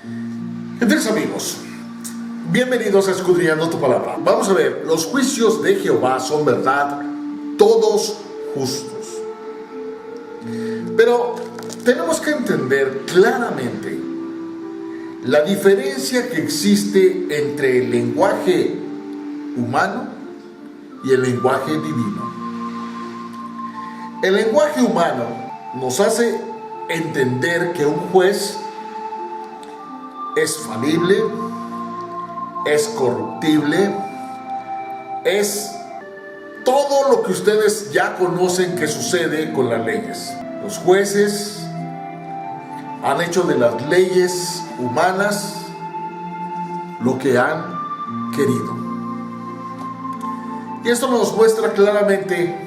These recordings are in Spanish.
Entonces, amigos, bienvenidos a Escudriñando tu Palabra. Vamos a ver, los juicios de Jehová son verdad, todos justos. Pero tenemos que entender claramente la diferencia que existe entre el lenguaje humano y el lenguaje divino. El lenguaje humano nos hace entender que un juez es falible, es corruptible, es todo lo que ustedes ya conocen que sucede con las leyes. Los jueces han hecho de las leyes humanas lo que han querido. Y esto nos muestra claramente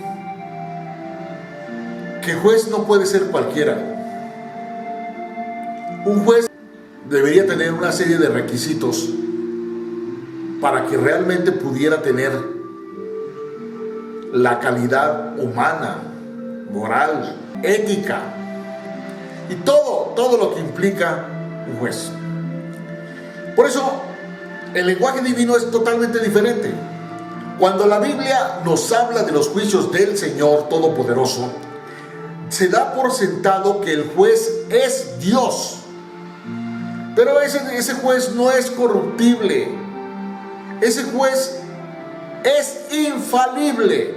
que juez no puede ser cualquiera. Un juez debería tener una serie de requisitos para que realmente pudiera tener la calidad humana, moral, ética y todo lo que implica un juez. Por eso el lenguaje divino es totalmente diferente. Cuando la Biblia nos habla de los juicios del Señor Todopoderoso, se da por sentado que el juez es Dios. Pero ese juez no es corruptible. Ese juez es infalible.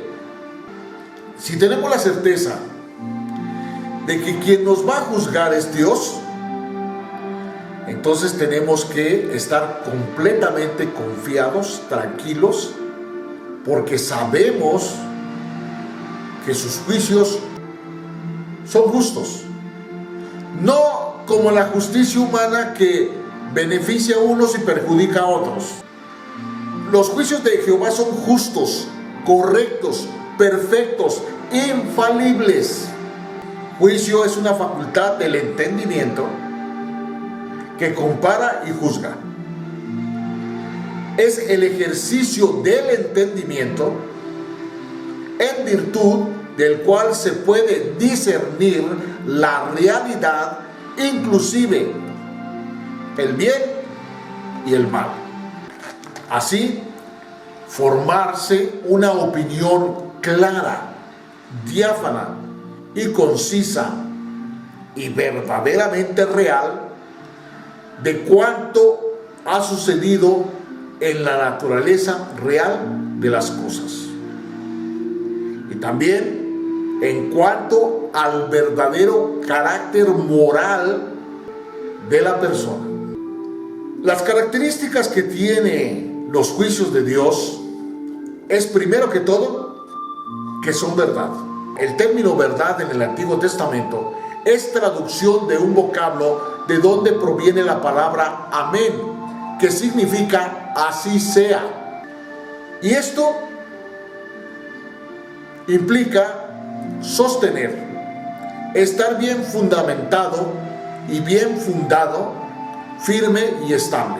Si tenemos la certeza de que quien nos va a juzgar es Dios, entonces tenemos que estar completamente confiados, tranquilos, porque sabemos que sus juicios son justos. No como la justicia humana que beneficia a unos y perjudica a otros. Los juicios de Jehová son justos, correctos, perfectos, infalibles. Juicio es una facultad del entendimiento que compara y juzga. Es el ejercicio del entendimiento en virtud del cual se puede discernir la realidad, inclusive el bien y el mal. Así, formarse una opinión clara, diáfana y concisa y verdaderamente real de cuánto ha sucedido en la naturaleza real de las cosas. Y también en cuanto al verdadero carácter moral de la persona. Las características que tienen los juicios de Dios es, primero que todo, que son verdad. El término verdad en el Antiguo Testamento es traducción de un vocablo de donde proviene la palabra amén, que significa así sea. Y esto implica sostener, estar bien fundamentado y bien fundado, firme y estable.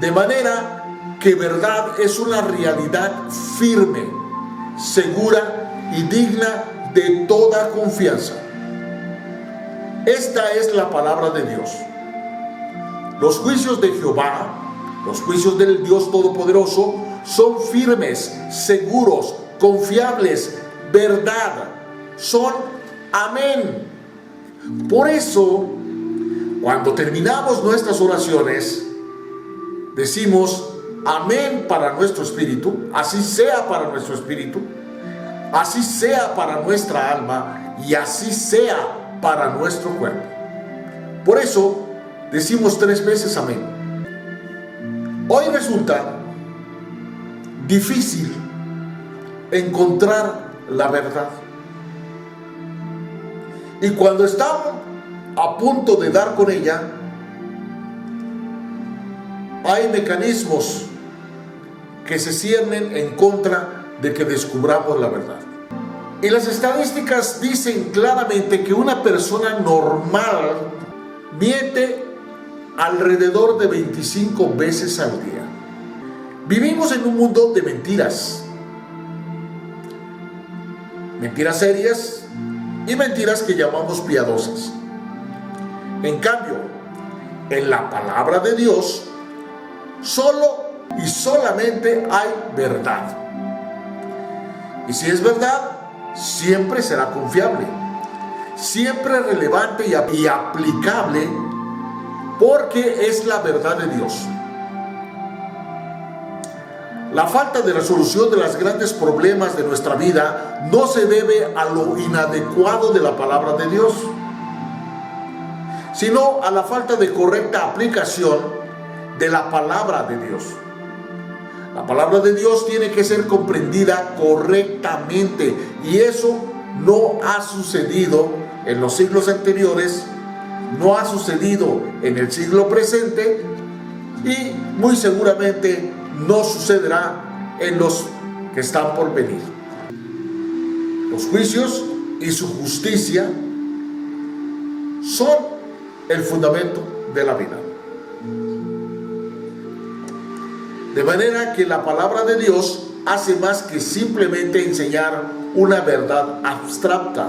De manera que verdad es una realidad firme, segura y digna de toda confianza. Esta es la palabra de Dios. Los juicios de Jehová, los juicios del Dios Todopoderoso, son firmes, seguros, confiables, verdad, son amén. Por eso, cuando terminamos nuestras oraciones, decimos amén para nuestro espíritu, así sea para nuestro espíritu, así sea para nuestra alma y así sea para nuestro cuerpo. Por eso decimos 3 veces amén. Hoy resulta difícil encontrar la verdad. Y cuando estamos a punto de dar con ella, hay mecanismos que se ciernen en contra de que descubramos la verdad. Y las estadísticas dicen claramente que una persona normal miente alrededor de 25 veces al día. Vivimos en un mundo de mentiras. Mentiras serias y mentiras que llamamos piadosas. En cambio, en la palabra de Dios, solo y solamente hay verdad. Y si es verdad, siempre será confiable, siempre relevante y aplicable, porque es la verdad de Dios. La falta de resolución de los grandes problemas de nuestra vida no se debe a lo inadecuado de la palabra de Dios, sino a la falta de correcta aplicación de la palabra de Dios. La palabra de Dios tiene que ser comprendida correctamente, y eso no ha sucedido en los siglos anteriores, no ha sucedido en el siglo presente y muy seguramente no sucederá en los que están por venir. Los juicios y su justicia son el fundamento de la vida. De manera que la palabra de Dios hace más que simplemente enseñar una verdad abstracta.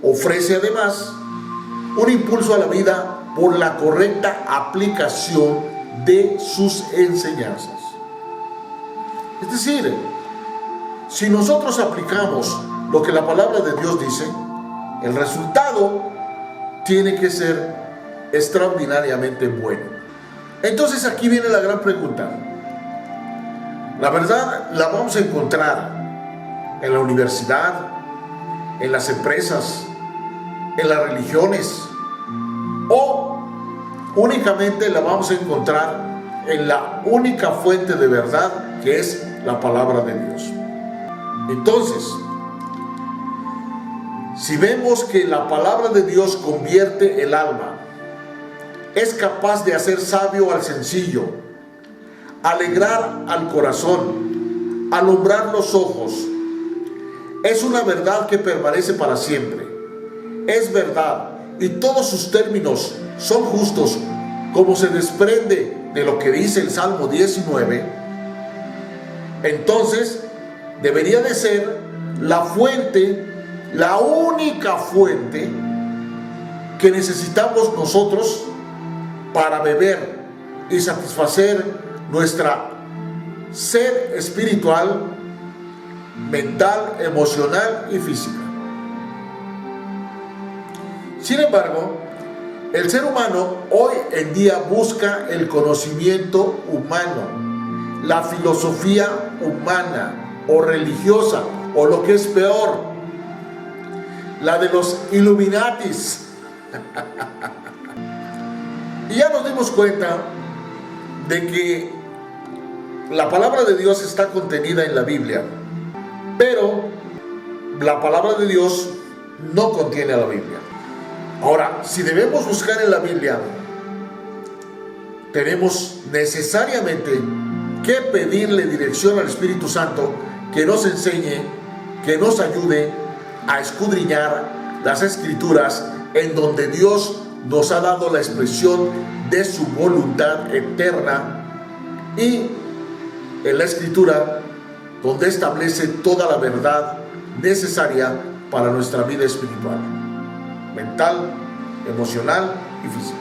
Ofrece además un impulso a la vida por la correcta aplicación de sus enseñanzas. Es decir, si nosotros aplicamos lo que la palabra de Dios dice, el resultado tiene que ser extraordinariamente bueno. Entonces aquí viene la gran pregunta. La verdad la vamos a encontrar en la universidad, en las empresas, en las religiones, o únicamente la vamos a encontrar en la única fuente de verdad, que es la palabra de Dios. Entonces, si vemos que la palabra de Dios convierte el alma, es capaz de hacer sabio al sencillo, alegrar al corazón, alumbrar los ojos, es una verdad que permanece para siempre, es verdad, y todos sus términos son justos, como se desprende de lo que dice el Salmo 19, entonces debería de ser la fuente, la única fuente que necesitamos nosotros para beber y satisfacer nuestra sed espiritual, mental, emocional y física. Sin embargo, el ser humano hoy en día busca el conocimiento humano, la filosofía humana o religiosa, o lo que es peor, la de los Illuminatis. Y ya nos dimos cuenta de que la palabra de Dios está contenida en la Biblia, pero la palabra de Dios no contiene a la Biblia. Ahora, si debemos buscar en la Biblia, tenemos necesariamente que pedirle dirección al Espíritu Santo, que nos enseñe, que nos ayude a escudriñar las Escrituras, en donde Dios nos ha dado la expresión de su voluntad eterna, y en la Escritura donde establece toda la verdad necesaria para nuestra vida espiritual, mental, emocional y física.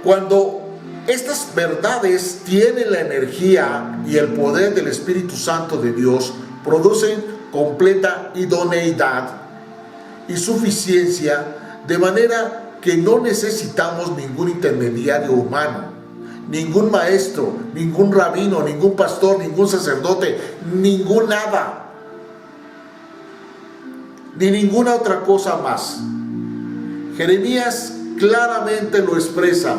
Cuando estas verdades tienen la energía y el poder del Espíritu Santo de Dios, producen completa idoneidad y suficiencia, de manera que no necesitamos ningún intermediario humano, ningún maestro, ningún rabino, ningún pastor, ningún sacerdote, ningún nada, ni ninguna otra cosa más. Jeremías claramente lo expresa.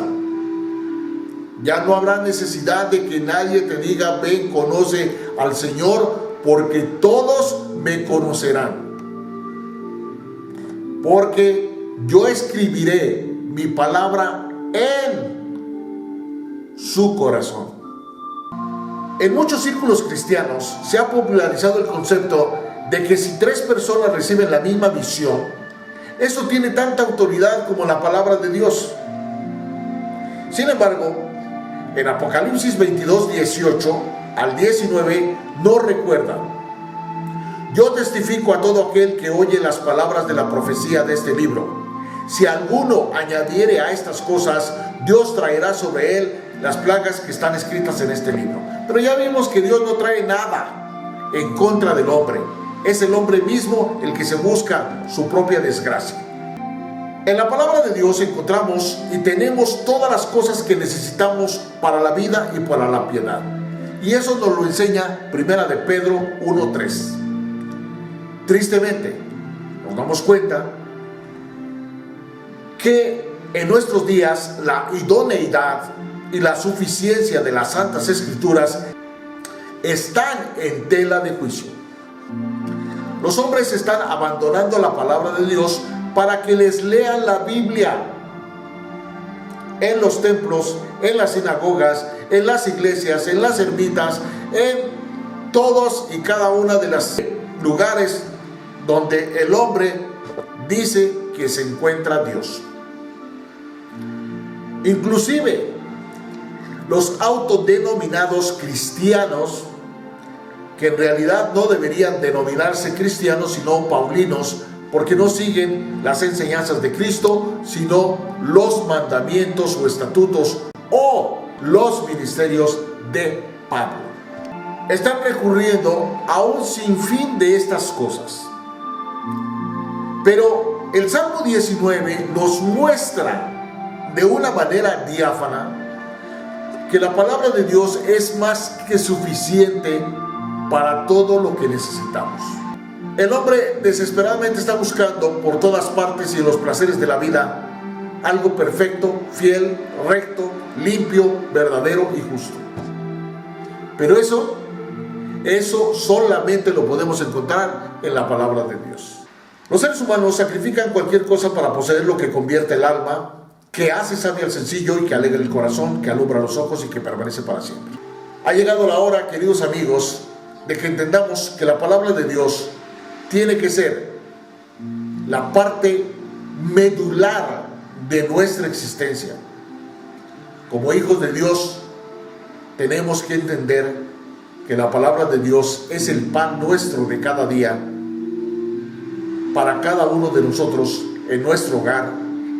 Ya no habrá necesidad de que nadie te diga: ven, conoce al Señor, porque todos me conocerán. Porque yo escribiré mi palabra en su corazón. En muchos círculos cristianos se ha popularizado el concepto de que si 3 personas reciben la misma visión, eso tiene tanta autoridad como la palabra de Dios. Sin embargo, en Apocalipsis 22, 18 al 19 nos recuerda: yo testifico a todo aquel que oye las palabras de la profecía de este libro. si alguno añadiere a estas cosas, Dios traerá sobre él las plagas que están escritas en este libro. Pero ya vimos que Dios no trae nada en contra del hombre. Es el hombre mismo el que se busca su propia desgracia. En la palabra de Dios encontramos y tenemos todas las cosas que necesitamos para la vida y para la piedad. Y eso nos lo enseña Primera de Pedro 1:3. Tristemente, nos damos cuenta que en nuestros días la idoneidad y la suficiencia de las Santas Escrituras están en tela de juicio. Los hombres están abandonando la palabra de Dios para que les lean la Biblia en los templos, en las sinagogas, en las iglesias, en las ermitas, en todos y cada una de los lugares donde el hombre dice que se encuentra Dios. Inclusive los autodenominados cristianos, que en realidad no deberían denominarse cristianos sino paulinos, porque no siguen las enseñanzas de Cristo, sino los mandamientos o estatutos o los ministerios de Pablo. Están recurriendo a un sinfín de estas cosas. Pero el Salmo 19 nos muestra de una manera diáfana que la palabra de Dios es más que suficiente para todo lo que necesitamos. El hombre desesperadamente está buscando por todas partes y en los placeres de la vida algo perfecto, fiel, recto, limpio, verdadero y justo. Pero eso solamente lo podemos encontrar en la palabra de Dios. Los seres humanos sacrifican cualquier cosa para poseer lo que convierte el alma, que hace sabio al sencillo y que alegra el corazón, que alumbra los ojos y que permanece para siempre. Ha llegado la hora, queridos amigos, de que entendamos que la palabra de Dios tiene que ser la parte medular de nuestra existencia. Como hijos de Dios, tenemos que entender que la palabra de Dios es el pan nuestro de cada día para cada uno de nosotros, en nuestro hogar,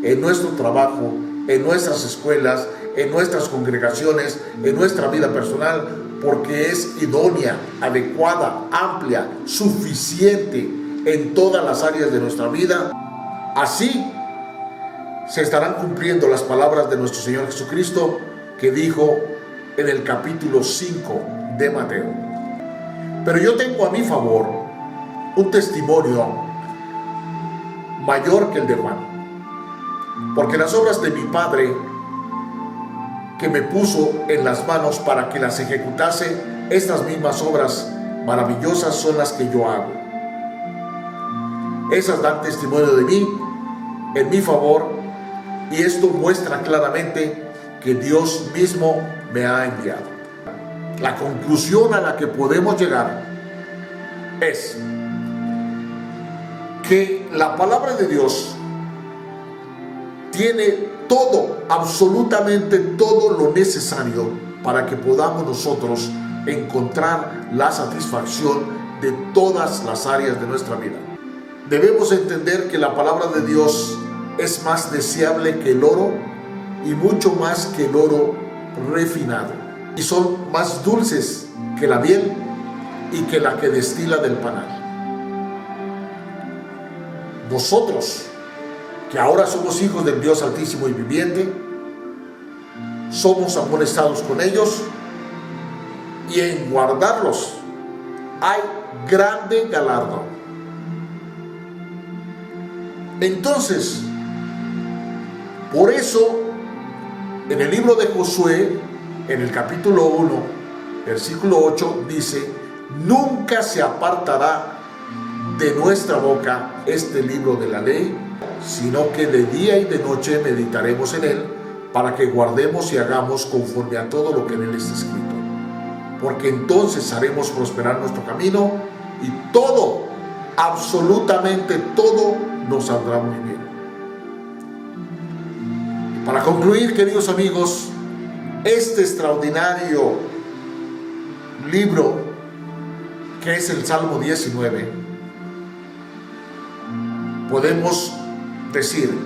en nuestro trabajo, en nuestras escuelas, en nuestras congregaciones, en nuestra vida personal, porque es idónea, adecuada, amplia, suficiente en todas las áreas de nuestra vida. Así se estarán cumpliendo las palabras de nuestro Señor Jesucristo, que dijo en el capítulo 5 de Mateo. Pero yo tengo a mi favor un testimonio mayor que el de Juan, porque las obras de mi Padre, que me puso en las manos para que las ejecutase, estas mismas obras maravillosas son las que yo hago. Esas dan testimonio de mí, en mi favor, y esto muestra claramente que Dios mismo me ha enviado. La conclusión a la que podemos llegar es que la palabra de Dios tiene todo, absolutamente todo lo necesario para que podamos nosotros encontrar la satisfacción de todas las áreas de nuestra vida. Debemos entender que la palabra de Dios es más deseable que el oro y mucho más que el oro refinado, y son más dulces que la miel y que la que destila del panal. Nosotros, que ahora somos hijos del Dios Altísimo y Viviente, somos amonestados con ellos, y en guardarlos hay grande galardón. Entonces, por eso, en el libro de Josué, en el capítulo 1, versículo 8, dice: nunca se apartará de nuestra boca este libro de la ley, sino que de día y de noche meditaremos en él, para que guardemos y hagamos conforme a todo lo que en él está escrito. Porque entonces haremos prosperar nuestro camino, y todo, absolutamente todo, nos saldrá muy bien. Y para concluir, queridos amigos, este extraordinario libro que es el Salmo 19, podemos decir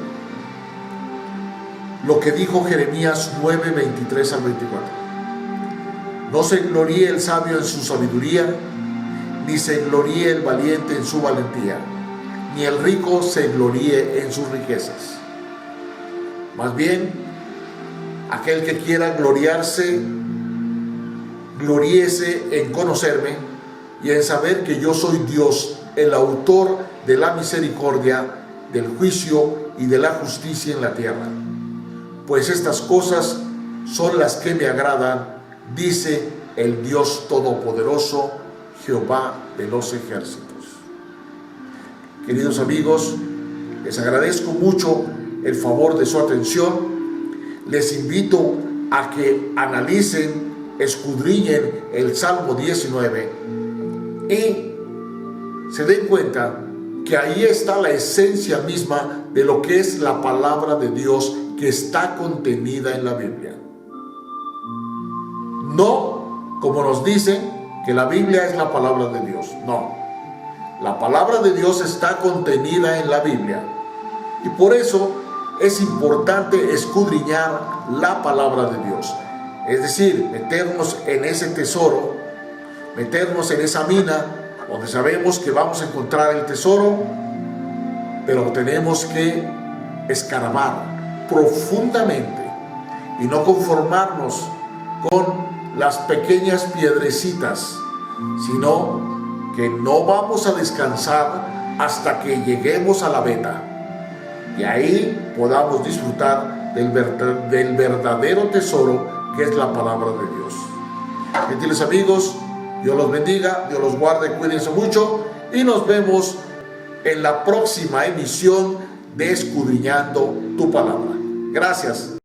lo que dijo Jeremías 9, 23 al 24. No se gloríe el sabio en su sabiduría, ni se gloríe el valiente en su valentía, ni el rico se gloríe en sus riquezas. Más bien, aquel que quiera gloriarse, gloríese en conocerme y en saber que yo soy Dios, el autor de la misericordia, del juicio y de la justicia en la tierra. Pues estas cosas son las que me agradan, dice el Dios Todopoderoso, Jehová de los ejércitos. Queridos amigos, les agradezco mucho el favor de su atención. Les invito a que analicen, escudriñen el Salmo 19 y se den cuenta que ahí está la esencia misma de lo que es la palabra de Dios que está contenida en la Biblia. No como nos dicen que la Biblia es la palabra de Dios. No, la palabra de Dios está contenida en la Biblia y por eso es importante escudriñar la palabra de Dios. Es decir, meternos en ese tesoro, meternos en esa mina donde sabemos que vamos a encontrar el tesoro, pero tenemos que escarbar profundamente y no conformarnos con las pequeñas piedrecitas, sino que no vamos a descansar hasta que lleguemos a la meta y ahí podamos disfrutar del verdadero tesoro que es la palabra de Dios. Gentiles amigos, Dios los bendiga, Dios los guarde, cuídense mucho y nos vemos en la próxima emisión de Escudriñando tu Palabra. Gracias.